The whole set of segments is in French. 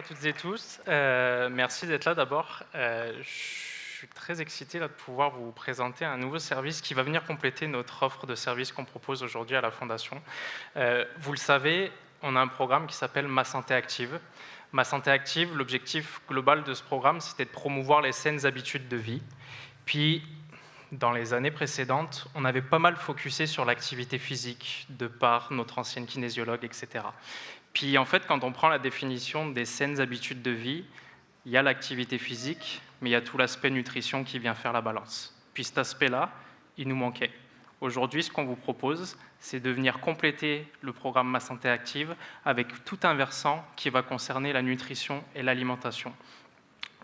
toutes et tous. Merci d'être là d'abord. Je suis très excité là, de pouvoir vous présenter un nouveau service qui va venir compléter notre offre de services qu'on propose aujourd'hui à la Fondation. Vous le savez, on a un programme qui s'appelle Ma Santé Active. Ma Santé Active, l'objectif global de ce programme, c'était de promouvoir les saines habitudes de vie. Puis, dans les années précédentes, on avait pas mal focusé sur l'activité physique, de par notre ancienne kinésiologue, etc. Puis en fait, quand on prend la définition des saines habitudes de vie, il y a l'activité physique, mais il y a tout l'aspect nutrition qui vient faire la balance. Puis cet aspect-là, il nous manquait. Aujourd'hui, ce qu'on vous propose, c'est de venir compléter le programme Ma Santé Active avec tout un versant qui va concerner la nutrition et l'alimentation.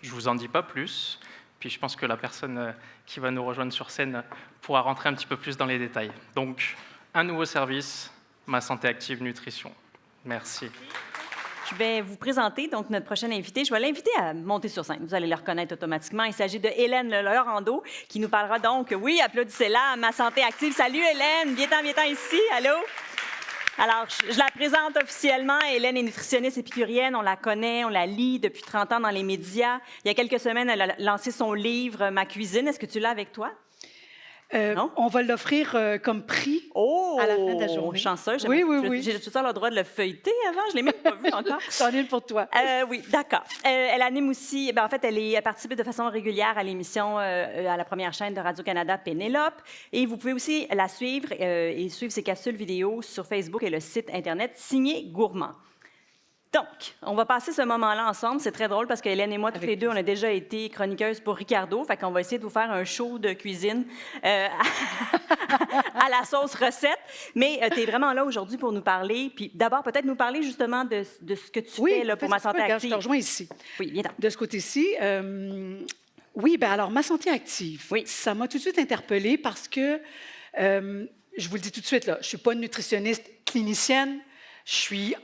Je ne vous en dis pas plus, puis je pense que la personne qui va nous rejoindre sur scène pourra rentrer un petit peu plus dans les détails. Donc, un nouveau service, Ma Santé Active Nutrition. Merci. Je vais vous présenter donc notre prochaine invitée. Je vais l'inviter à monter sur scène. Vous allez la reconnaître automatiquement. Il s'agit de Hélène Lorando qui nous parlera donc, oui, applaudissez-la, Ma Santé Active. Salut Hélène, viens-t'en ici. Allô? Alors, je la présente officiellement. Hélène est nutritionniste épicurienne. On la connaît, on la lit depuis 30 ans dans les médias. Il y a quelques semaines, elle a lancé son livre Ma cuisine. Est-ce que tu l'as avec toi? On va l'offrir comme prix à la fin de la journée. Chanceuse. Oui. J'ai tout ça le droit de le feuilleter avant. Je ne l'ai même pas vu encore. C'en est pour toi. Oui, d'accord. Elle anime aussi, en fait, elle participe de façon régulière à l'émission à la première chaîne de Radio-Canada, Pénélope. Et vous pouvez aussi la suivre et suivre ses capsules vidéo sur Facebook et le site Internet Signé Gourmand. Donc, on va passer ce moment-là ensemble. C'est très drôle parce qu'Hélène et moi, toutes les deux, on a déjà été chroniqueuses pour Ricardo. Fait qu'on va essayer de vous faire un show de cuisine à la sauce recette. Mais tu es vraiment là aujourd'hui pour nous parler. Puis d'abord, peut-être nous parler justement de ce que tu fais là, pour Ma Santé Active. Je te rejoins ici. Oui, viens. De ce côté-ci, oui, bien alors, Ma Santé Active, oui. Ça m'a tout de suite interpellée parce que, je vous le dis tout de suite, là, je ne suis pas une nutritionniste clinicienne, je suis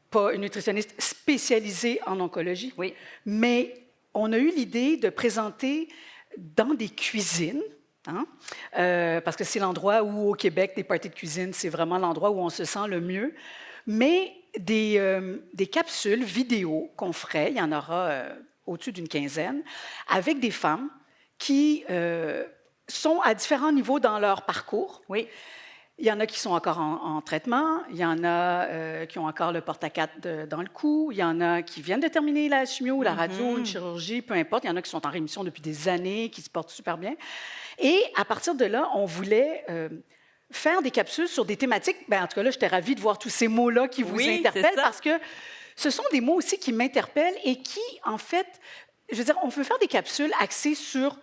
pas une nutritionniste spécialisée en oncologie, oui. Mais on a eu l'idée de présenter dans des cuisines, parce que c'est l'endroit où, au Québec, des parties de cuisine, c'est vraiment l'endroit où on se sent le mieux, mais des capsules vidéo qu'on ferait, il y en aura au-dessus d'une quinzaine, avec des femmes qui sont à différents niveaux dans leur parcours. Oui. Il y en a qui sont encore en traitement, il y en a qui ont encore le porte-à-4 dans le cou, il y en a qui viennent de terminer la chimio, la radio, une chirurgie, peu importe. Il y en a qui sont en rémission depuis des années, qui se portent super bien. Et à partir de là, on voulait faire des capsules sur des thématiques. Bien, en tout cas, là, j'étais ravie de voir tous ces mots-là qui vous interpellent parce que ce sont des mots aussi qui m'interpellent et qui, en fait, je veux dire, on veut faire des capsules axées sur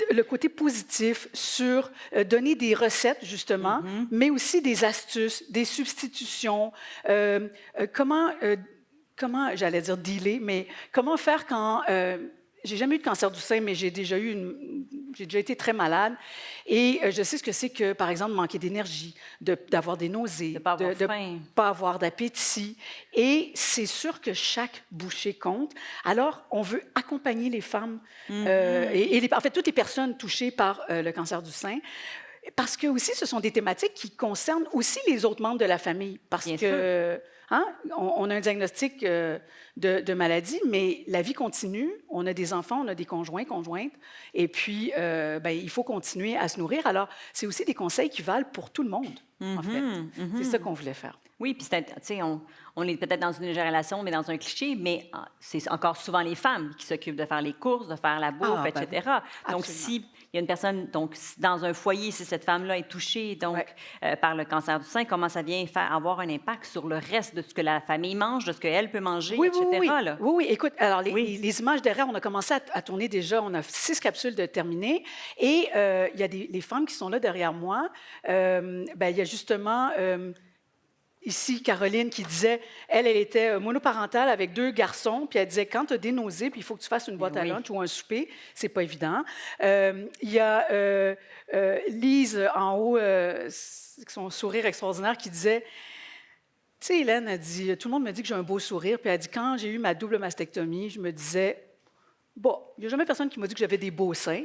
le côté positif, sur donner des recettes, justement, mais aussi des astuces, des substitutions, comment j'allais dire dealer, mais comment faire quand... j'ai jamais eu de cancer du sein, mais j'ai déjà été très malade. Et je sais ce que c'est que, par exemple, manquer d'énergie, d'avoir des nausées, de ne pas avoir d'appétit. Et c'est sûr que chaque bouchée compte. Alors, on veut accompagner les femmes en fait, toutes les personnes touchées par le cancer du sein. Parce que aussi, ce sont des thématiques qui concernent aussi les autres membres de la famille. Parce que on a un diagnostic de maladie, mais la vie continue. On a des enfants, on a des conjoints, conjointes. Et puis, il faut continuer à se nourrir. Alors, c'est aussi des conseils qui valent pour tout le monde, en fait. C'est ça qu'on voulait faire. Oui, puis on est peut-être dans une génération, mais dans un cliché, mais c'est encore souvent les femmes qui s'occupent de faire les courses, de faire la bouffe, etc. Donc, si il y a une personne, donc dans un foyer, si cette femme-là est touchée par le cancer du sein, comment ça vient avoir un impact sur le reste de ce que la famille mange, de ce qu'elle peut manger, etc. Oui. Écoute, alors les images derrière, on a commencé à tourner déjà, on a 6 capsules de terminées, et il y a les femmes qui sont là derrière moi. Il y a justement... ici, Caroline, qui disait, elle était monoparentale avec 2 garçons, puis elle disait, quand tu as des nausées, puis il faut que tu fasses une boîte à lunch ou un souper, c'est pas évident. Il y a Lise, en haut, son sourire extraordinaire, qui disait, tu sais, Hélène a dit, tout le monde me dit que j'ai un beau sourire, puis elle a dit, quand j'ai eu ma double mastectomie, je me disais, bon, il n'y a jamais personne qui m'a dit que j'avais des beaux seins,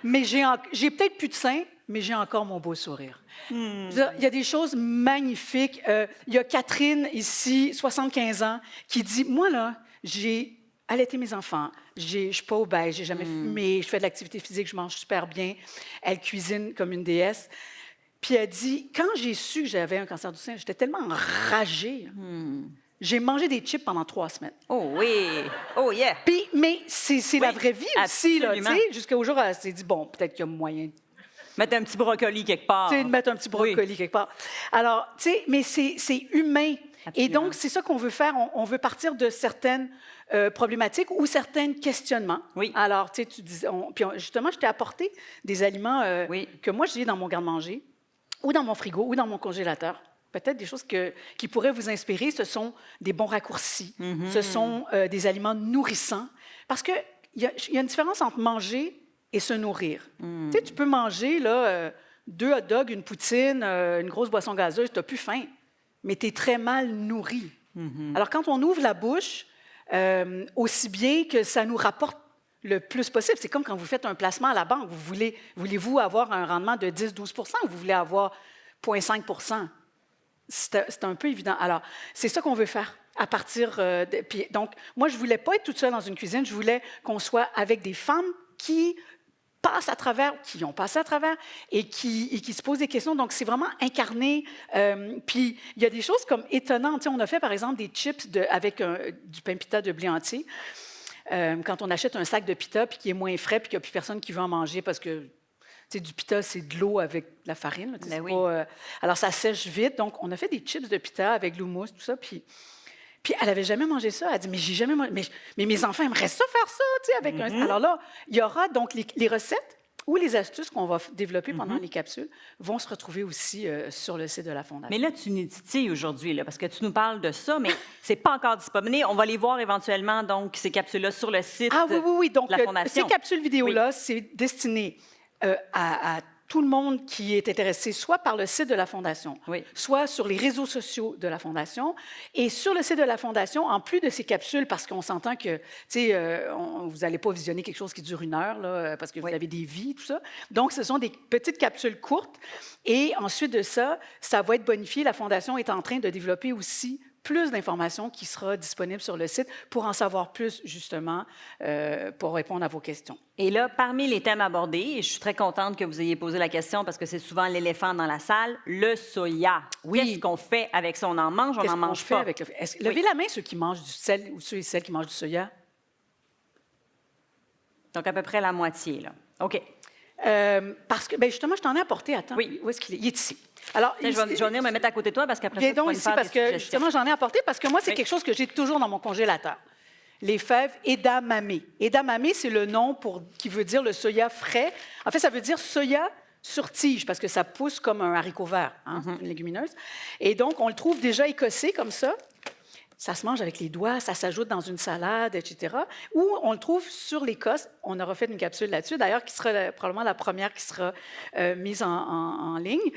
mais j'ai peut-être plus de seins, mais j'ai encore mon beau sourire. Je veux dire, il y a des choses magnifiques. Il y a Catherine, ici, 75 ans, qui dit, moi, là, j'ai allaité mes enfants, je suis pas obèse, j'ai jamais fumé, je fais de l'activité physique, je mange super bien. Elle cuisine comme une déesse. Puis elle dit, quand j'ai su que j'avais un cancer du sein, j'étais tellement enragée. J'ai mangé des chips pendant 3 semaines. Oh oui! Oh yeah! Puis, mais c'est la vraie vie aussi, là, tu absolument. sais. Jusqu'au jour où elle s'est dit, bon, peut-être qu'il y a moyen Mettre un petit brocoli quelque part. de mettre un petit brocoli quelque part. Alors, tu sais, mais c'est humain. Absolument. Et donc, c'est ça qu'on veut faire. On veut partir de certaines problématiques ou certains questionnements. Oui. Alors, tu sais, tu disais, justement, je t'ai apporté des aliments Oui. que moi, j'ai dans mon garde-manger ou dans mon frigo ou dans mon congélateur. Peut-être des choses qui pourraient vous inspirer. Ce sont des bons raccourcis. Ce sont des aliments nourrissants. Parce qu'il y a une différence entre manger et se nourrir. Tu sais, tu peux manger là, 2 hot dogs, une poutine, une grosse boisson gazeuse, tu n'as plus faim, mais tu es très mal nourri. Alors, quand on ouvre la bouche, aussi bien que ça nous rapporte le plus possible, c'est comme quand vous faites un placement à la banque. Voulez-vous avoir un rendement de 10-12 ou vous voulez avoir 0,5 C'est un peu évident. Alors, c'est ça qu'on veut faire à partir puis, donc, moi, je ne voulais pas être toute seule dans une cuisine. Je voulais qu'on soit avec des femmes qui passent à travers, qui ont passé à travers et qui se posent des questions. Donc, c'est vraiment incarné. Puis, il y a des choses comme étonnantes. Tu sais, on a fait, par exemple, des chips avec du pain pita de blé entier. Quand on achète un sac de pita puis qui est moins frais puis qu'il n'y a plus personne qui veut en manger parce que tu sais, du pita, c'est de l'eau avec de la farine. Là, Ben oui. Alors, ça sèche vite. Donc, on a fait des chips de pita avec l'houmous, tout ça. Puis elle n'avait jamais mangé ça. Elle dit, mais j'ai jamais mangé. Mais mes enfants aimeraient ça faire ça, tu sais, avec un... Alors là, il y aura donc les recettes ou les astuces qu'on va développer pendant les capsules vont se retrouver aussi sur le site de la Fondation. Mais là, tu nous titilles aujourd'hui, là, parce que tu nous parles de ça, mais c'est pas encore disponible. On va les voir éventuellement, donc, ces capsules-là, sur le site Oui. Donc, de la Fondation. ces capsules vidéo-là, c'est destiné à tout le monde qui est intéressé, soit par le site de la Fondation, soit sur les réseaux sociaux de la Fondation. Et sur le site de la Fondation, en plus de ces capsules, parce qu'on s'entend que, tu sais, vous n'allez pas visionner quelque chose qui dure 1 heure, là, parce que vous avez des vies, tout ça. Donc, ce sont des petites capsules courtes. Et ensuite de ça, ça va être bonifié. La Fondation est en train de développer aussi plus d'informations qui sera disponible sur le site pour en savoir plus, justement, pour répondre à vos questions. Et là, parmi les thèmes abordés, et je suis très contente que vous ayez posé la question parce que c'est souvent l'éléphant dans la salle, le soya. Oui. Qu'est-ce qu'on fait avec ça? On en mange, on n'en mange pas? Avec levez la main ceux qui mangent du sel ou ceux et celles qui mangent du soya. Donc, à peu près la moitié, là. OK. Parce que, justement, je t'en ai apporté. Attends, Oui. Où est-ce qu'il est? Il est ici. Alors, Je vais venir me mettre à côté de toi parce qu'après ça, viens tu vas donc me ici faire parce des que, suggestions. justement, j'en ai apporté parce que moi, c'est quelque chose que j'ai toujours dans mon congélateur. Les fèves edamame. Edamame, c'est le nom qui veut dire le soya frais. En fait, ça veut dire soya sur tige parce que ça pousse comme un haricot vert, une légumineuse. Et donc, on le trouve déjà écossé comme ça. Ça se mange avec les doigts, ça s'ajoute dans une salade, etc. Ou on le trouve sur l'Écosse. On aura fait une capsule là-dessus, d'ailleurs, qui sera probablement la première qui sera mise en ligne.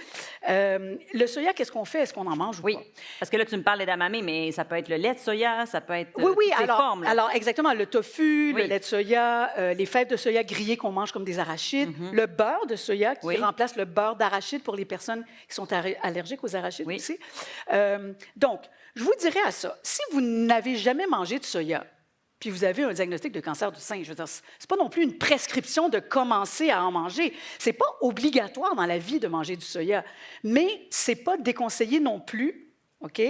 Le soya, qu'est-ce qu'on fait? Est-ce qu'on en mange ou pas? Parce que là, tu me parles d'edamame, mais ça peut être le lait de soya, ça peut être Oui, toutes ces formes. Là. Alors, exactement, le tofu, le lait de soya, les fèves de soya grillées qu'on mange comme des arachides, le beurre de soya qui remplace le beurre d'arachide pour les personnes qui sont allergiques aux arachides aussi. Donc, je vous dirais à ça, si vous n'avez jamais mangé de soya, puis vous avez un diagnostic de cancer du sein, je veux dire, c'est pas non plus une prescription de commencer à en manger. C'est pas obligatoire dans la vie de manger du soya, mais c'est pas déconseillé non plus, OK?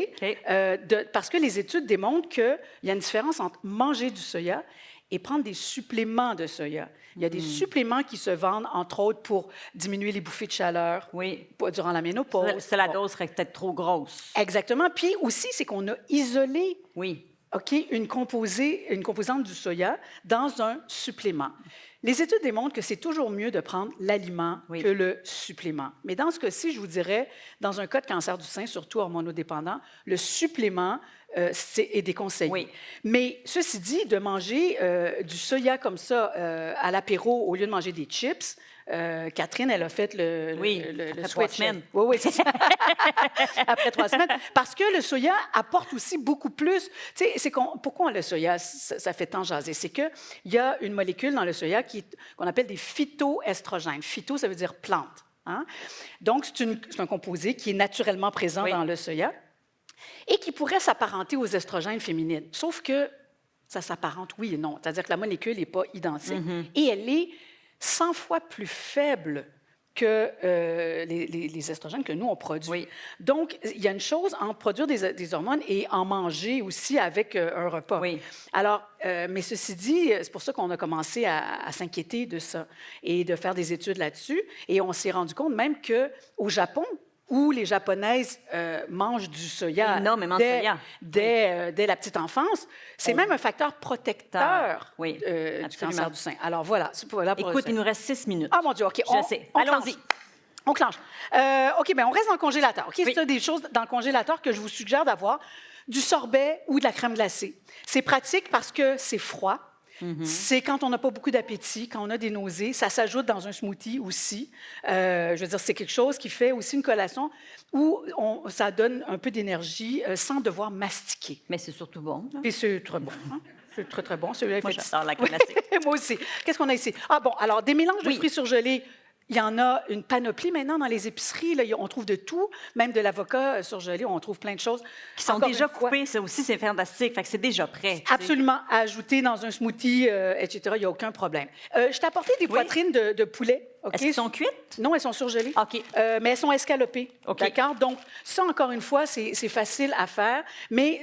Parce que les études démontrent qu'il y a une différence entre manger du soya et prendre des suppléments de soya. Il y a des suppléments qui se vendent, entre autres, pour diminuer les bouffées de chaleur durant la ménopause. Ça, la dose serait peut-être trop grosse. Exactement. Puis aussi, c'est qu'on a isolé une composante du soya dans un supplément. Les études démontrent que c'est toujours mieux de prendre l'aliment que le supplément. Mais dans ce cas-ci, je vous dirais, dans un cas de cancer du sein, surtout hormonodépendant, le supplément est déconseillé. Mais ceci dit, de manger du soya comme ça à l'apéro au lieu de manger des chips, Catherine, elle a fait le après 3 switch. semaines. Oui, c'est ça. Après 3 semaines. Parce que le soya apporte aussi beaucoup plus. Tu sais, pourquoi le soya, ça fait tant jaser? C'est qu'il y a une molécule dans le soya qu'on appelle des phytoestrogènes. Phyto, ça veut dire plante. Hein? Donc, c'est un composé qui est naturellement présent dans le soya et qui pourrait s'apparenter aux estrogènes féminines. Sauf que ça s'apparente oui et non. C'est-à-dire que la molécule n'est pas identique et elle est 100 fois plus faible que les estrogènes que nous, on produit. Oui. Donc, il y a une chose en produire des hormones et en manger aussi avec un repas. Oui. Alors, mais ceci dit, c'est pour ça qu'on a commencé à s'inquiéter de ça et de faire des études là-dessus. Et on s'est rendu compte même qu'au Japon, où les Japonaises mangent du soya Énormément de soya. dès la petite enfance, c'est même un facteur protecteur Oui, du cancer du sein. Alors voilà, c'est pour Écoute, il nous reste 6 minutes. Ah mon Dieu, OK. Je sais. Allons-y. On clenche. OK, bien, on reste dans le congélateur. OK, c'est des choses dans le congélateur que je vous suggère d'avoir. Du sorbet ou de la crème glacée. C'est pratique parce que c'est froid. C'est quand on n'a pas beaucoup d'appétit, quand on a des nausées. Ça s'ajoute dans un smoothie aussi. Je veux dire, c'est quelque chose qui fait aussi une collation où ça donne un peu d'énergie sans devoir mastiquer. Mais c'est surtout bon. Et c'est très bon. Hein? C'est très, très bon. Celui-là, Moi, j'adore la crème glacée. Moi aussi. Qu'est-ce qu'on a ici? Ah bon, alors, des mélanges de fruits surgelés. Il y en a une panoplie maintenant dans les épiceries. Là, on trouve de tout, même de l'avocat surgelé. On trouve plein de choses. Qui sont déjà coupés, ça aussi, c'est fantastique. Fait que c'est déjà prêt. Absolument. À ajouter dans un smoothie, etc., il n'y a aucun problème. Je t'ai apporté des poitrines de poulet. Okay. Est-ce qu'elles sont cuites? Non, elles sont surgelées. OK. Mais elles sont escalopées. OK. D'accord? Donc, ça, encore une fois, c'est facile à faire. Mais,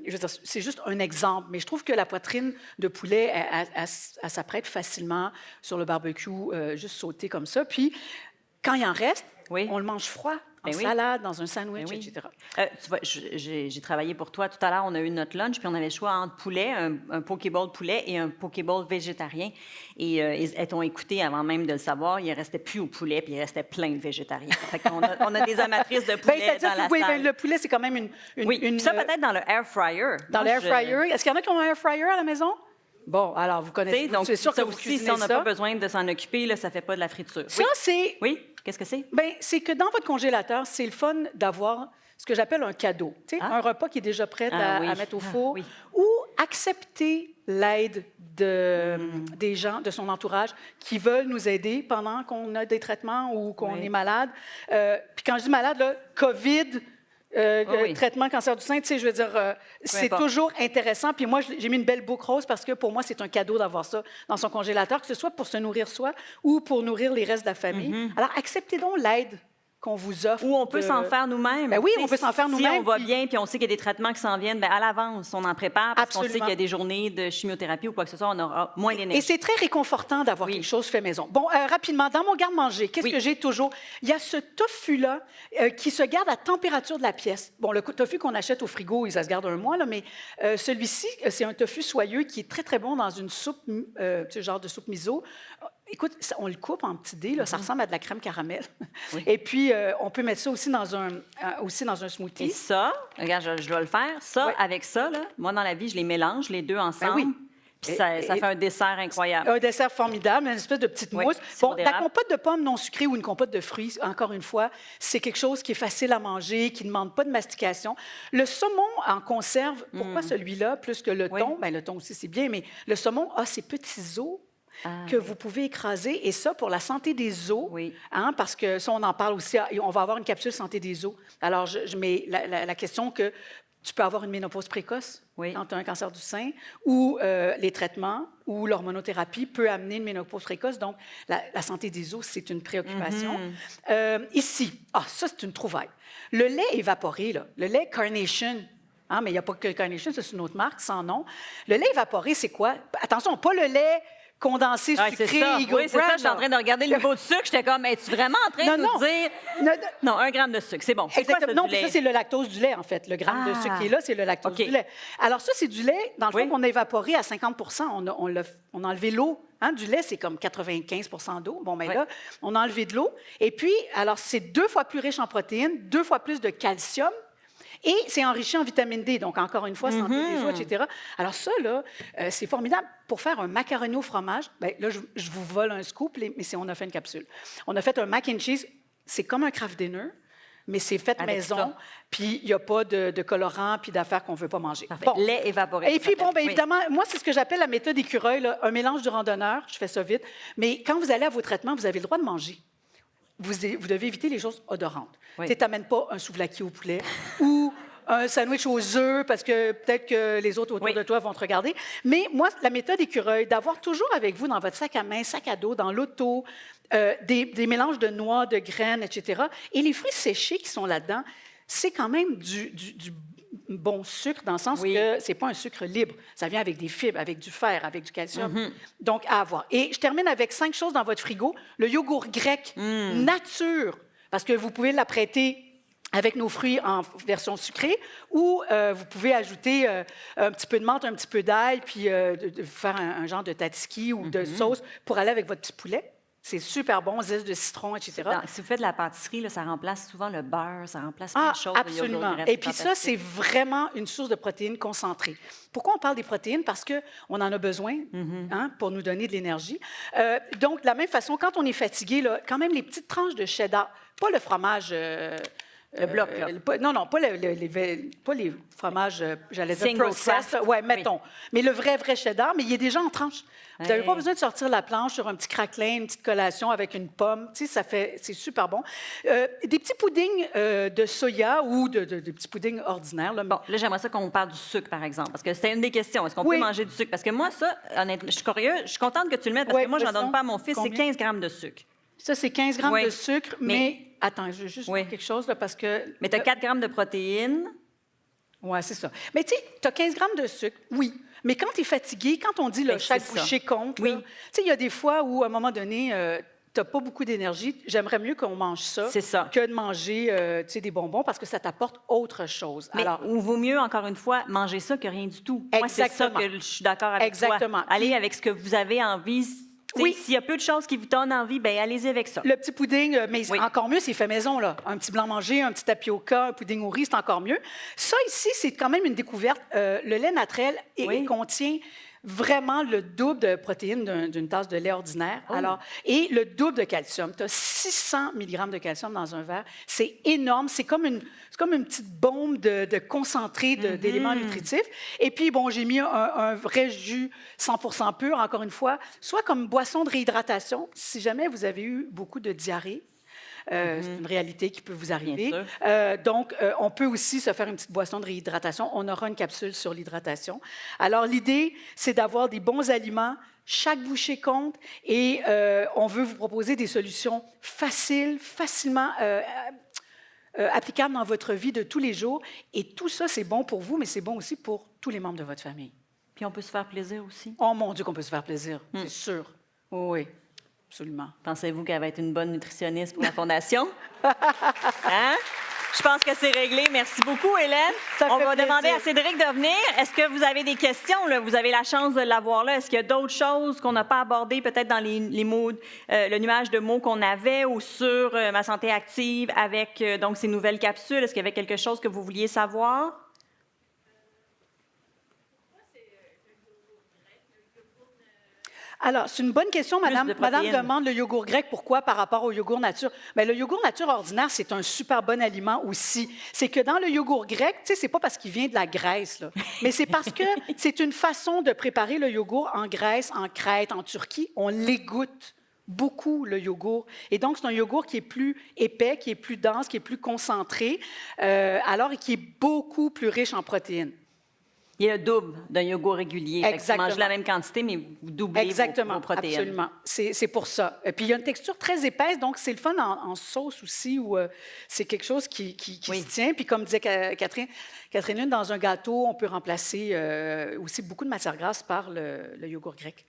je veux dire, c'est juste un exemple. Mais je trouve que la poitrine de poulet, elle s'apprête facilement sur le barbecue, juste sautée comme ça. Puis, quand il en reste, on le mange froid. En salade, dans un sandwich, etc. Tu vois, j'ai travaillé pour toi. Tout à l'heure, on a eu notre lunch, puis on avait le choix entre poulet, un pokéball poulet et un pokéball végétarien. Et elles t'ont écouté avant même de le savoir. Il ne restait plus au poulet, puis il restait plein de végétariens. Fait qu'on on a des amatrices de poulet dans la salle. Le poulet, c'est quand même une ça peut-être dans le air fryer. Dans l'air fryer. Est-ce qu'il y en a qui ont un air fryer à la maison? Bon, alors, vous connaissez. Donc, c'est sûr que vous aussi, cuisinez si on n'a ça. pas besoin de s'en occuper, là, ça ne fait pas de la friture. Ça, c'est... Oui? Qu'est-ce que c'est? Bien, c'est que dans votre congélateur, c'est le fun d'avoir ce que j'appelle un cadeau. Tu sais, un repas qui est déjà prêt à mettre au four. Ou accepter l'aide des gens, de son entourage, qui veulent nous aider pendant qu'on a des traitements ou qu'on est malade. Puis quand je dis malade, là, COVID... traitement cancer du sein, tu sais, je veux dire, c'est toujours intéressant. Puis moi, j'ai mis une belle boucle rose parce que pour moi, c'est un cadeau d'avoir ça dans son congélateur, que ce soit pour se nourrir soi ou pour nourrir les restes de la famille. Alors, acceptez donc l'aide qu'on vous offre. Ou on peut s'en faire nous-mêmes. Ben oui, on peut s'en faire nous-mêmes. Si on va bien, puis on sait qu'il y a des traitements qui s'en viennent, bien, à l'avance, on en prépare, parce qu'on sait qu'il y a des journées de chimiothérapie ou quoi que ce soit, on aura moins d'énergie. Et c'est très réconfortant d'avoir quelque chose fait maison. Bon, rapidement, dans mon garde-manger, qu'est-ce que j'ai toujours? Il y a ce tofu-là qui se garde à température de la pièce. Bon, le tofu qu'on achète au frigo, ça se garde un mois, là, mais celui-ci, c'est un tofu soyeux qui est très, très bon dans une soupe, genre de soupe miso. Écoute, on le coupe en petits dés, là, ça ressemble à de la crème caramel. Et puis, on peut mettre ça aussi dans un smoothie. Et ça, regarde, je dois le faire. Ça, avec ça, là, moi, dans la vie, je les mélange, les deux ensemble. Puis ça fait un dessert incroyable. Un dessert formidable, une espèce de petite mousse. Bon, la compote de pommes non sucrée ou une compote de fruits, encore une fois, c'est quelque chose qui est facile à manger, qui ne demande pas de mastication. Le saumon en conserve, pourquoi celui-là, plus que le thon? Bien, le thon aussi, c'est bien, mais le saumon a ses petits os que vous pouvez écraser. Et ça, pour la santé des os, hein, parce que ça, on en parle aussi, on va avoir une capsule santé des os. Alors, je mets la question que tu peux avoir une ménopause précoce quand tu as un cancer du sein, ou les traitements ou l'hormonothérapie peut amener une ménopause précoce. Donc, la santé des os, c'est une préoccupation. Ici, ça, c'est une trouvaille. Le lait évaporé, là, le lait Carnation, hein, mais il n'y a pas que Carnation, c'est une autre marque, sans nom. Le lait évaporé, c'est quoi? Attention, pas le lait condensé, sucré, Oui, c'est ça. Je suis en train de regarder le niveau de sucre. J'étais comme, es-tu vraiment en train de nous dire... Non, 1 gramme de sucre, c'est bon. C'est quoi, ça, non, du lait? ça, c'est le lactose du lait, en fait. Le gramme de sucre qui est là, c'est le lactose du lait. Alors ça, c'est du lait, dans le fond, qu'on a évaporé à 50 On a enlevé l'eau. Hein, du lait, c'est comme 95 d'eau. Bon, bien là, on a enlevé de l'eau. Et puis, alors, c'est 2 fois plus riche en protéines, 2 fois plus de calcium. Et c'est enrichi en vitamine D, donc encore une fois, santé des os, etc. Alors ça, là, c'est formidable. Pour faire un macaroni au fromage, bien, là, je vous vole un scoop, mais on a fait une capsule. On a fait un mac and cheese, c'est comme un Kraft Dinner, mais c'est fait maison, puis il n'y a pas de colorant puis d'affaires qu'on ne veut pas manger. Bon. Lait évaporé. Et puis, bon, bien évidemment, moi, c'est ce que j'appelle la méthode écureuil, là, un mélange du randonneur, je fais ça vite, mais quand vous allez à vos traitements, vous avez le droit de manger. vous devez éviter les choses odorantes. Oui. Tu n'amènes pas un souvlaki au poulet ou un sandwich aux œufs parce que peut-être que les autres autour Oui. de toi vont te regarder. Mais moi, la méthode écureuil, d'avoir toujours avec vous dans votre sac à main, sac à dos, dans l'auto, des mélanges de noix, de graines, etc. Et les fruits séchés qui sont là-dedans, c'est quand même du bon sucre dans le sens Oui. que c'est pas un sucre libre. Ça vient avec des fibres, avec du fer, avec du calcium. Donc, à avoir. Et je termine avec 5 choses dans votre frigo. Le yogourt grec nature, parce que vous pouvez l'apprêter avec nos fruits en version sucrée, ou vous pouvez ajouter un petit peu de menthe, un petit peu d'ail, puis de faire un genre de tzatziki ou de sauce pour aller avec votre petit poulet. C'est super bon, zeste de citron, etc. Si vous faites de la pâtisserie, là, ça remplace souvent le beurre, ça remplace plein de choses. le yogourt Absolument. grec, Et puis ça, fantastique. c'est vraiment une source de protéines concentrées. Pourquoi on parle des protéines? Parce qu'on en a besoin pour nous donner de l'énergie. Donc, de la même façon, quand on est fatigué, là, quand même les petites tranches de cheddar, pas le fromage... Le bloc, là. non, pas les fromages, j'allais dire Single processed. craft. Oui, mettons. Mais le vrai cheddar, mais il est déjà en tranches. Vous n'avez pas Hey. besoin de sortir la planche sur un petit craquelin, une petite collation avec une pomme. Tu sais, c'est super bon. Des petits puddings de soya ou de petits puddings ordinaires. Là. Bon, là, j'aimerais ça qu'on parle du sucre, par exemple, parce que c'était une des questions. Est-ce qu'on Oui. peut manger du sucre? Parce que moi, ça, honnêtement, je suis curieuse, je suis contente que tu le mettes, parce Oui, que moi, je n'en vas-y donne pas à mon fils, c'est Combien? 15 grammes de sucre. Ça, c'est 15 grammes Oui. de sucre, mais... Attends, je veux juste Oui. dire quelque chose, là, parce que... Mais tu as 4 grammes de protéines. Oui, c'est ça. Mais tu sais, tu as 15 grammes de sucre, oui. Mais quand tu es fatigué, quand on dit là, Ben, chaque c'est ça. bouchée compte, Oui. tu sais, il y a des fois où, à un moment donné, tu n'as pas beaucoup d'énergie. J'aimerais mieux qu'on mange ça, C'est ça. que de manger tu sais, des bonbons parce que ça t'apporte autre chose. Mais Alors, il vaut mieux, encore une fois, manger ça que rien du tout. Moi, c'est ça Exactement. que je suis d'accord avec Exactement. toi. Allez avec ce que vous avez envie. T'sais, Oui. S'il y a peu de choses qui vous donnent envie, ben allez-y avec ça. le petit pudding, mais Oui. encore mieux, c'est fait maison, là. Un petit blanc manger, un petit tapioca, un pudding au riz, c'est encore mieux. Ça, ici, c'est quand même une découverte. Le lait naturel Oui. contient vraiment le double de protéines d'une tasse de lait ordinaire. Oh. Alors, et le double de calcium. Tu as 600 mg de calcium dans un verre. C'est énorme. C'est comme une petite bombe de concentré d'éléments nutritifs. Et puis, bon, j'ai mis un vrai jus 100% pur, encore une fois, soit comme boisson de réhydratation, si jamais vous avez eu beaucoup de diarrhée. C'est une réalité qui peut vous arriver. Bien Donc, on peut aussi se faire une petite boisson de réhydratation. On aura une capsule sur l'hydratation. Alors, l'idée, c'est d'avoir des bons aliments. Chaque bouchée compte et on veut vous proposer des solutions facilement applicables dans votre vie de tous les jours. Et tout ça, c'est bon pour vous, mais c'est bon aussi pour tous les membres de votre famille. Puis on peut se faire plaisir aussi. Oh mon Dieu qu'on peut se faire plaisir, c'est sûr. Oui, absolument. Pensez-vous qu'elle va être une bonne nutritionniste pour la Fondation? Hein? Je pense que c'est réglé. Merci beaucoup, Hélène. Ça On fait va plaisir. demander à Cédric de venir. Est-ce que vous avez des questions? Là? Vous avez la chance de l'avoir là. Est-ce qu'il y a d'autres choses qu'on n'a pas abordées, peut-être dans les mots, le nuage de mots qu'on avait ou sur Ma santé active avec donc ces nouvelles capsules? Est-ce qu'il y avait quelque chose que vous vouliez savoir? Alors, c'est une bonne question, madame. de Madame protéines. demande le yogourt grec, pourquoi par rapport au yogourt nature? Bien, le yogourt nature ordinaire, c'est un super bon aliment aussi. C'est que dans le yogourt grec, tu sais, c'est pas parce qu'il vient de la Grèce, là, mais c'est parce que c'est une façon de préparer le yogourt en Grèce, en Crète, en Turquie. On l'égoutte beaucoup, le yogourt. Et donc, c'est un yogourt qui est plus épais, qui est plus dense, qui est plus concentré, alors et qui est beaucoup plus riche en protéines. Il y a le double d'un yogourt régulier. Fait que vous Exactement. mangez la même quantité, mais vous doublez Exactement, vos protéines. absolument. C'est pour ça. Et puis, il y a une texture très épaisse, donc c'est le fun en sauce aussi, où c'est quelque chose qui Oui. se tient. Puis, comme disait Catherine Lune, dans un gâteau, on peut remplacer aussi beaucoup de matière grasse par le yogourt grec.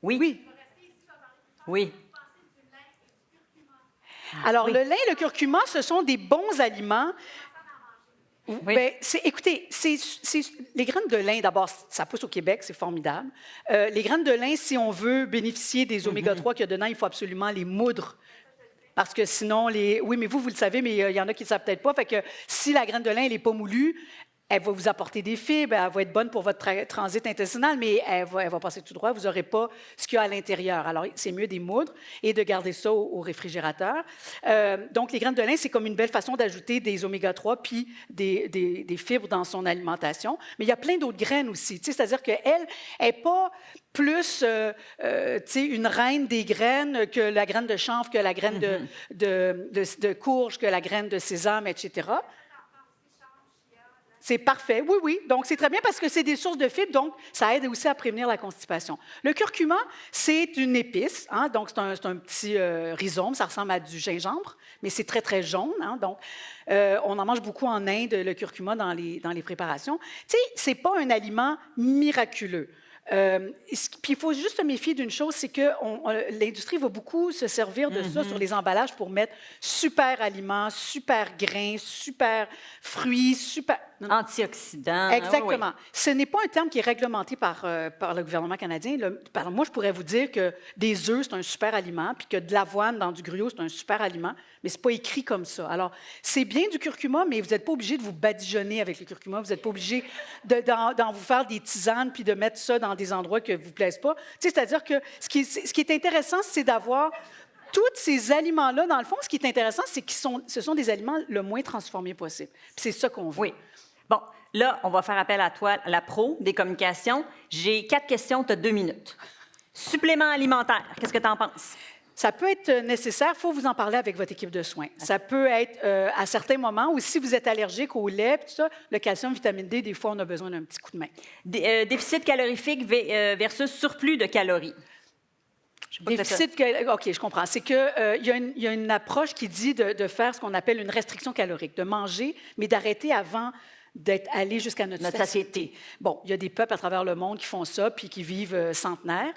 Oui. Oui. Oui. Alors, oui. le lin et le curcuma, ce sont des bons aliments. Oui. Bien, écoutez, les graines de lin, d'abord, ça pousse au Québec, c'est formidable. Les graines de lin, si on veut bénéficier des oméga-3 qu'il y a dedans, il faut absolument les moudre. Parce que sinon, oui, mais vous le savez, mais il y en a qui ne le savent peut-être pas. Fait que si la graine de lin, elle n'est pas moulue, Elle va vous apporter des fibres, elle va être bonne pour votre transit intestinal, mais elle va passer tout droit. Vous n'aurez pas ce qu'il y a à l'intérieur. Alors, c'est mieux des moudres et de garder ça au réfrigérateur. Donc, les graines de lin, c'est comme une belle façon d'ajouter des oméga-3 puis des fibres dans son alimentation. Mais il y a plein d'autres graines aussi. C'est-à-dire qu'elle n'est pas plus une reine des graines que la graine de chanvre, que la graine de courge, que la graine de sésame, etc. C'est parfait, oui, oui. Donc, c'est très bien parce que c'est des sources de fibres, donc ça aide aussi à prévenir la constipation. Le curcuma, c'est une épice, hein, donc c'est un petit rhizome, ça ressemble à du gingembre, mais c'est très, très jaune. Hein, donc, on en mange beaucoup en Inde, le curcuma, dans les préparations. Tu sais, ce n'est pas un aliment miraculeux. Puis il faut juste se méfier d'une chose, c'est que l'industrie va beaucoup se servir de ça sur les emballages pour mettre super aliments, super grains, super fruits, super... Antioxydants. Exactement. Oui. Ce n'est pas un terme qui est réglementé par le gouvernement canadien. Moi, je pourrais vous dire que des œufs, c'est un super aliment, puis que de l'avoine dans du gruau, c'est un super aliment, mais ce n'est pas écrit comme ça. Alors, c'est bien du curcuma, mais vous n'êtes pas obligé de vous badigeonner avec le curcuma. Vous n'êtes pas obligé d'en vous faire des tisanes puis de mettre ça dans des endroits qui ne vous plaisent pas. C'est-à-dire que ce qui est intéressant, c'est d'avoir tous ces aliments-là. Dans le fond, ce qui est intéressant, c'est que ce sont des aliments le moins transformés possible. Puis c'est ça qu'on veut. Oui. Bon, là, on va faire appel à toi, la pro des communications. J'ai 4 questions, tu as 2 minutes. Supplément alimentaire, qu'est-ce que tu en penses? Ça peut être nécessaire, il faut vous en parler avec votre équipe de soins. Ça peut être à certains moments, ou si vous êtes allergique au lait, tout ça, le calcium, vitamine D, des fois, on a besoin d'un petit coup de main. Déficit calorifique versus surplus de calories. OK, je comprends. C'est qu'il y a une approche qui dit de faire ce qu'on appelle une restriction calorique, de manger, mais d'arrêter avant d'être allé jusqu'à notre satiété. Bon, il y a des peuples à travers le monde qui font ça, puis qui vivent centenaires.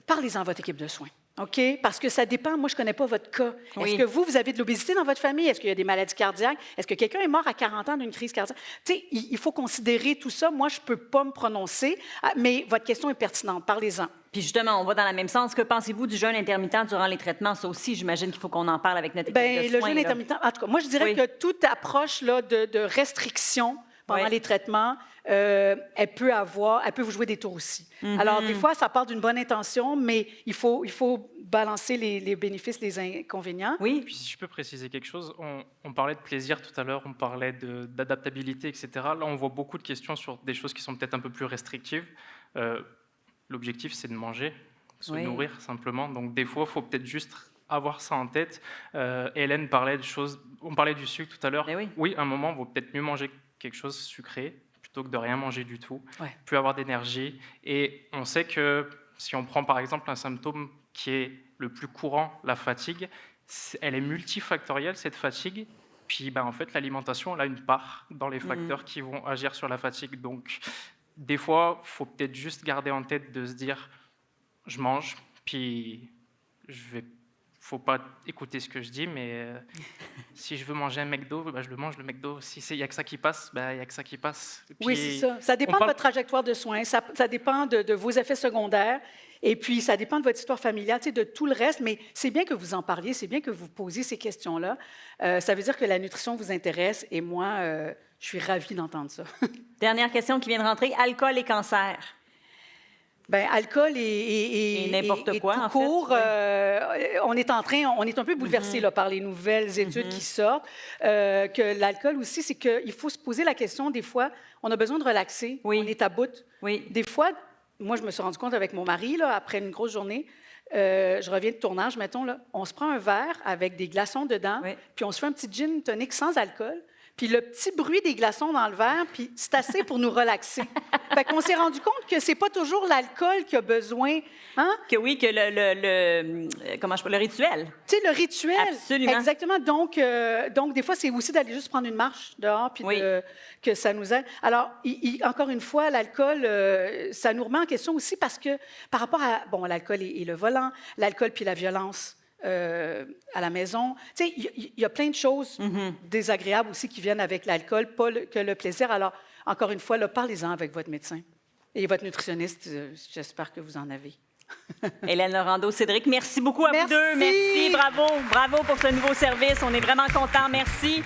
Parlez-en à votre équipe de soins. OK? Parce que ça dépend. Moi, je ne connais pas votre cas. Oui. Est-ce que vous avez de l'obésité dans votre famille? Est-ce qu'il y a des maladies cardiaques? Est-ce que quelqu'un est mort à 40 ans d'une crise cardiaque? Tu sais, il faut considérer tout ça. Moi, je ne peux pas me prononcer, mais votre question est pertinente. Parlez-en. Puis justement, on va dans le même sens. Que pensez-vous du jeûne intermittent durant les traitements? Ça aussi, j'imagine qu'il faut qu'on en parle avec notre équipe de soins. Le jeûne intermittent, en tout cas, moi, je dirais que toute approche là, de restriction pendant les traitements, elle peut vous jouer des tours aussi. Alors, des fois, ça part d'une bonne intention, mais il faut balancer les bénéfices, les inconvénients. Oui. Puis si je peux préciser quelque chose, on parlait de plaisir tout à l'heure, on parlait d'adaptabilité, etc. Là, on voit beaucoup de questions sur des choses qui sont peut-être un peu plus restrictives. L'objectif, c'est de manger, se nourrir simplement. Donc, des fois, il faut peut-être juste avoir ça en tête. Hélène parlait de choses, on parlait du sucre tout à l'heure. Oui, à un moment, il vaut peut-être mieux manger quelque chose sucré plutôt que de rien manger du tout, plus avoir d'énergie. Et on sait que si on prend par exemple un symptôme qui est le plus courant, la fatigue, elle est multifactorielle, cette fatigue. Puis en fait, l'alimentation, elle a une part dans les facteurs qui vont agir sur la fatigue. Donc, des fois, il faut peut-être juste garder en tête de se dire, je mange, puis faut pas écouter ce que je dis, mais si je veux manger un McDo, je le mange, le McDo. Si il n'y a que ça qui passe, il n'y a que ça qui passe. Puis, oui, c'est ça. Ça dépend de votre trajectoire de soins, ça dépend de vos effets secondaires, et puis ça dépend de votre histoire familiale, de tout le reste, mais c'est bien que vous en parliez, c'est bien que vous posiez ces questions-là. Ça veut dire que la nutrition vous intéresse, et moi, je suis ravie d'entendre ça. Dernière question qui vient de rentrer, alcool et cancer. Bien, alcool et n'importe quoi, tout court, on est un peu bouleversé là, par les nouvelles études qui sortent, que l'alcool aussi, c'est qu'il faut se poser la question, des fois, on a besoin de relaxer, on est à bout. Des fois, moi, je me suis rendu compte avec mon mari, là, après une grosse journée, je reviens de tournage, mettons, là, on se prend un verre avec des glaçons dedans, puis on se fait un petit gin tonic sans alcool, puis le petit bruit des glaçons dans le verre, puis c'est assez pour nous relaxer. Fait qu'on s'est rendu compte que c'est pas toujours l'alcool qui a besoin, hein? Que oui, que le rituel. Tu sais, le rituel. Absolument. Exactement. Donc des fois, c'est aussi d'aller juste prendre une marche dehors, puis que ça nous aide. Alors, encore une fois, l'alcool, ça nous remet en question aussi parce que par rapport à, l'alcool et le volant, l'alcool puis la violence, à la maison. Tu sais, il y a plein de choses désagréables aussi qui viennent avec l'alcool, pas que le plaisir. Alors, encore une fois, parlez-en avec votre médecin et votre nutritionniste. J'espère que vous en avez. Hélène Laurando, Cédric, merci beaucoup à vous deux. Merci, bravo pour ce nouveau service. On est vraiment contents. Merci.